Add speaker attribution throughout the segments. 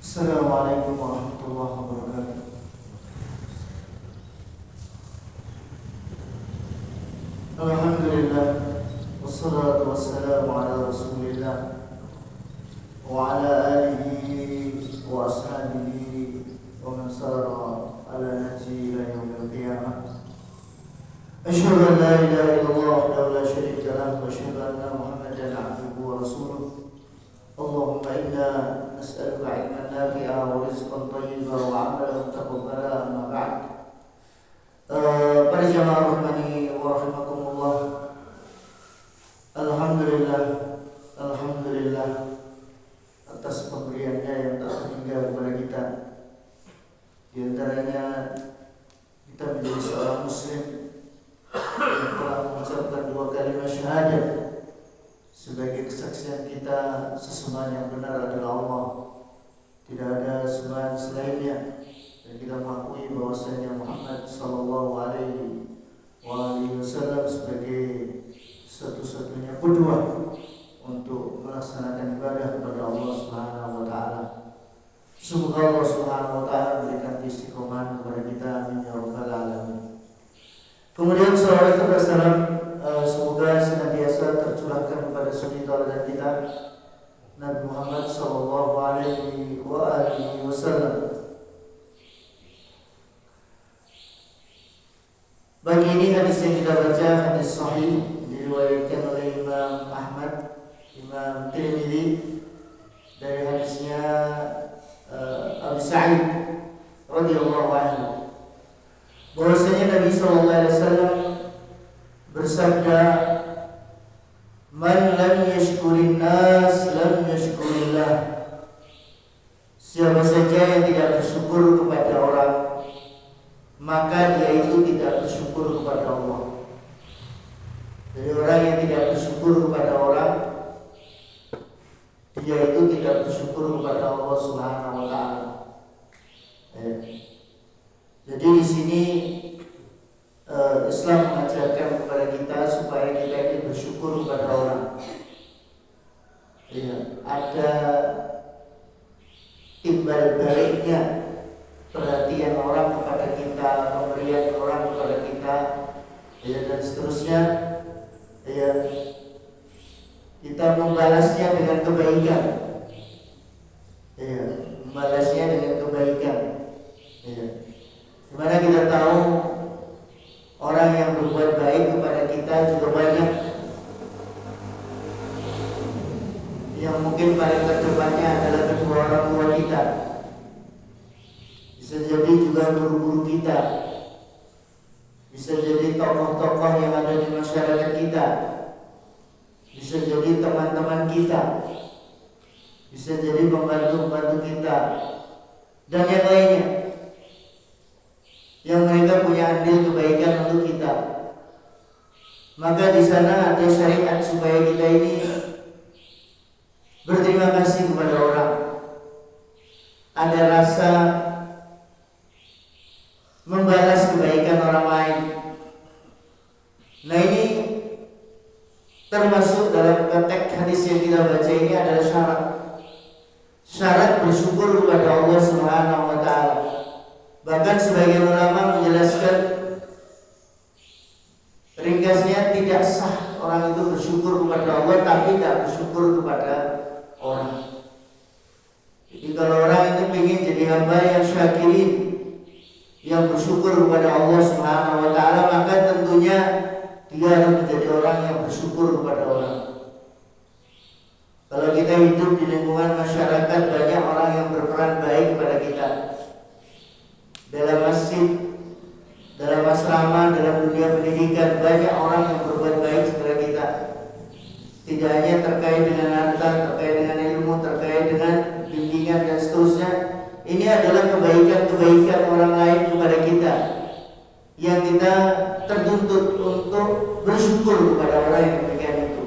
Speaker 1: Assalamualaikum warahmatullahi wabarakatuh. Alhamdulillah, wassalatu wassalamu ala rasulillah wa ala alihi wa ashabihi wa man sara ala nahji ila yaumil qiyamah. Asyhadu an la ilaha illallah wahdahu la syarika lahu wa asyhadu anna Muhammadan abduhu wa rasuluh. Allahumma inna nas'aluka 'ilman nafi'a wa rizqan thayyiban wa 'amalan mutaqabbala, amma ba'd. Para jamaah rahmani wa rahimakumullah. Alhamdulillah atas pemberiannya yang tak terhingga kepada kita. Di antaranya kita menjadi seorang muslim yang telah mengucapkan dua kalimat syahadat sebagai kesaksian kita sesungguhnya yang benar adalah Allah, tidak ada sembahan selainnya, dan kita mengakui bahwasanya Muhammad sallallahu alaihi wasallam sebagai satu-satunya qudwah untuk melaksanakan ibadah kepada Allah Subhanahu wa taala. Semoga Allah Subhanahu wa taala berikan istiqomah kepada kita, amin ya rabbal alamin. Kemudian salawat serta salam semoga senantiasa tercurahkan kepada suri tauladan kita Nabi Muhammad sallallahu alaihi wasallam. Bagi ini hadis yang kita baca hadis sahih, diriwayatkan oleh Imam Ahmad, Imam Tirmidzi, dari hadisnya Abu Sa'id radhiyallahu anhu, bahwasanya Nabi sallallahu alaihi wasallam bersabda, "Man lam yashkurin nas lam yashkurillah." Siapa saja yang tidak bersyukur kepada orang, maka dia itu tidak bersyukur kepada Allah. Jadi orang yang tidak bersyukur kepada orang, dia itu tidak bersyukur kepada Allah Subhanahu wa taala. Jadi di sini Islam mengajarkan kepada kita supaya kita ini bersyukur kepada orang. Ada timbal baliknya perhatian orang kepada kita, pemberian orang kepada kita, dan seterusnya. Kita membalasnya dengan kebaikan. Membalasnya dengan kebaikan. Dimana kita tahu orang yang berbuat baik kepada kita juga banyak, yang mungkin paling terdepannya adalah kedua orang tua kita. Bisa jadi juga guru-guru kita, bisa jadi tokoh-tokoh yang ada di masyarakat kita, bisa jadi teman-teman kita, bisa jadi pembantu-pembantu kita, dan yang lainnya, yang mereka punya andil kebaikan untuk kita. Maka di sana ada syariat supaya kita ini berterima kasih kepada orang, ada rasa membalas kebaikan orang lain. Nah, ini termasuk dalam konteks hadis yang kita baca ini adalah syarat bersyukur kepada Allah Subhanahu wa taala. Bahkan sebagian ulama menjelaskan ringkasnya tidak sah orang itu bersyukur kepada Allah tapi tak bersyukur kepada orang. Jadi kalau orang itu ingin jadi hamba yang syakirin, yang bersyukur kepada Allah Subhanahu wa taala, maka tentunya dia harus menjadi orang yang bersyukur kepada orang. Kalau kita hidup di lingkungan masyarakat, banyak orang yang berperan baik kepada kita, dalam masjid, dalam asrama, dalam dunia pendidikan, banyak orang yang berbuat baik kepada kita. Tidak hanya terkait dengan harta, terkait dengan ilmu, terkait dengan bimbingan dan seterusnya. Ini adalah kebaikan-kebaikan orang lain kepada kita, yang kita tertuntut untuk bersyukur kepada orang yang demikian itu.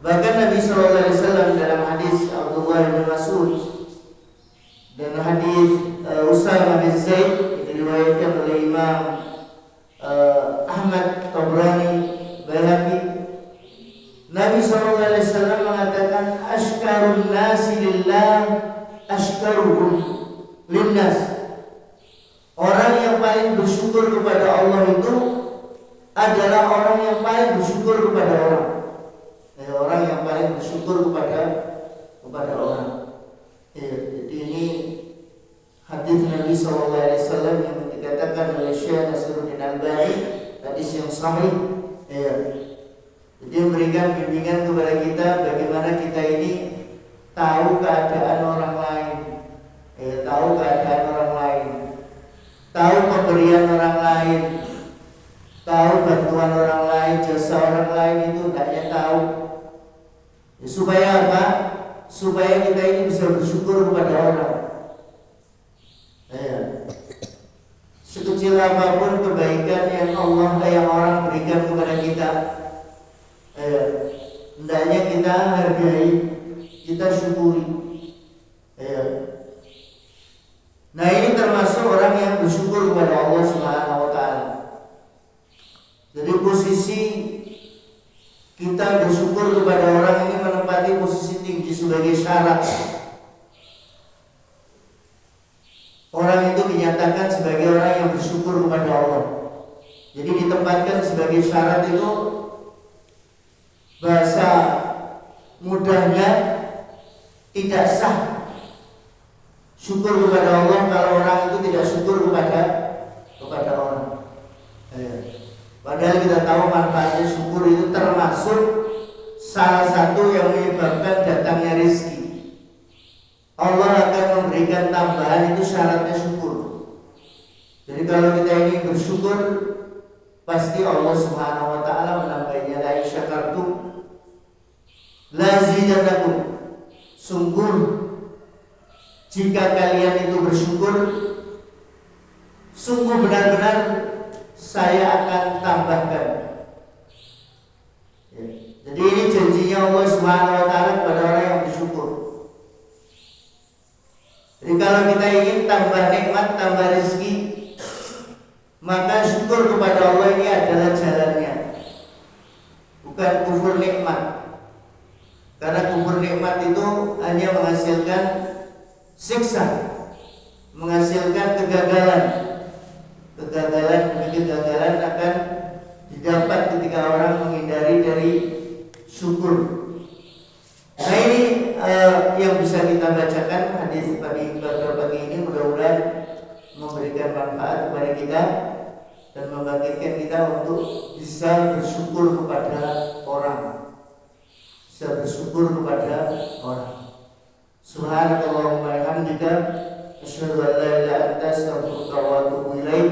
Speaker 1: Bahkan Nabi SAW dalam hadis Abdullah bin Mas'ud dan hadis Usamah bin Zaid, diriwayatkan oleh Imam Ahmad, Tabrani, Baihaqi, Nabi SAW mengatakan, "Ashkarun nasi lillah ashkaruhum linnas. Orang yang paling bersyukur kepada Allah itu adalah orang yang paling bersyukur kepada orang. Orang yang paling bersyukur kepada orang. Jadi ini hadis Nabi SAW yang dikatakan oleh Syekh Nasruddin Albani, hadis yang sahih. Jadi memberikan bimbingan kepada kita bagaimana kita ini tahu keadaan orang lain, tahu keadaan orang lain, tahu pemberian orang lain, tahu bantuan orang lain, jasa orang lain itu hendaknya tahu. Supaya apa? Supaya kita ini bisa bersyukur kepada orang. Sekecil apapun kebaikan yang orang berikan kepada kita, hendaknya kita hargai, kita syukuri. Nah, ini termasuk orang yang bersyukur kepada Allah Subhanahu wa taala. Jadi posisi kita bersyukur kepada orang ini menempati posisi tinggi sebagai syarat. Orang itu dinyatakan sebagai orang yang bersyukur kepada Allah. Jadi ditempatkan sebagai syarat itu, bahasa mudahnya tidak sah syukur kepada Allah kalau orang itu tidak syukur kepada orang. Padahal kita tahu manfaatnya syukur itu termasuk salah satu yang menyebabkan datangnya rezeki. Allah akan memberikan tambahan, itu syaratnya syukur. Jadi kalau kita ini bersyukur, pasti Allah Subhanahu wa taala menambahnya. La in syakartum la zidannakum. Sungguh jika kalian itu bersyukur, sungguh benar-benar saya akan tambahkan. Jadi ini janjinya Allah Subhanahu wa taala kepada orang yang bersyukur. Jadi kalau kita ingin tambah nikmat, tambah rezeki, maka syukur kepada Allah ini adalah jalannya, bukan kufur nikmat. Karena kufur nikmat itu hanya menghasilkan siksa, menghasilkan kegagalan. Kegagalan akan didapat ketika orang menghindari dari syukur. Nah, ini yang bisa kita bacakan hadis pada pagi ini, mudah-mudahan memberikan manfaat kepada kita dan membangkitkan kita untuk bisa bersyukur kepada orang, bisa bersyukur kepada orang. Subhanakallahumma wa bihamdika asyhadu an la ilaha illa anta astaghfiruka wa atubu ilaik.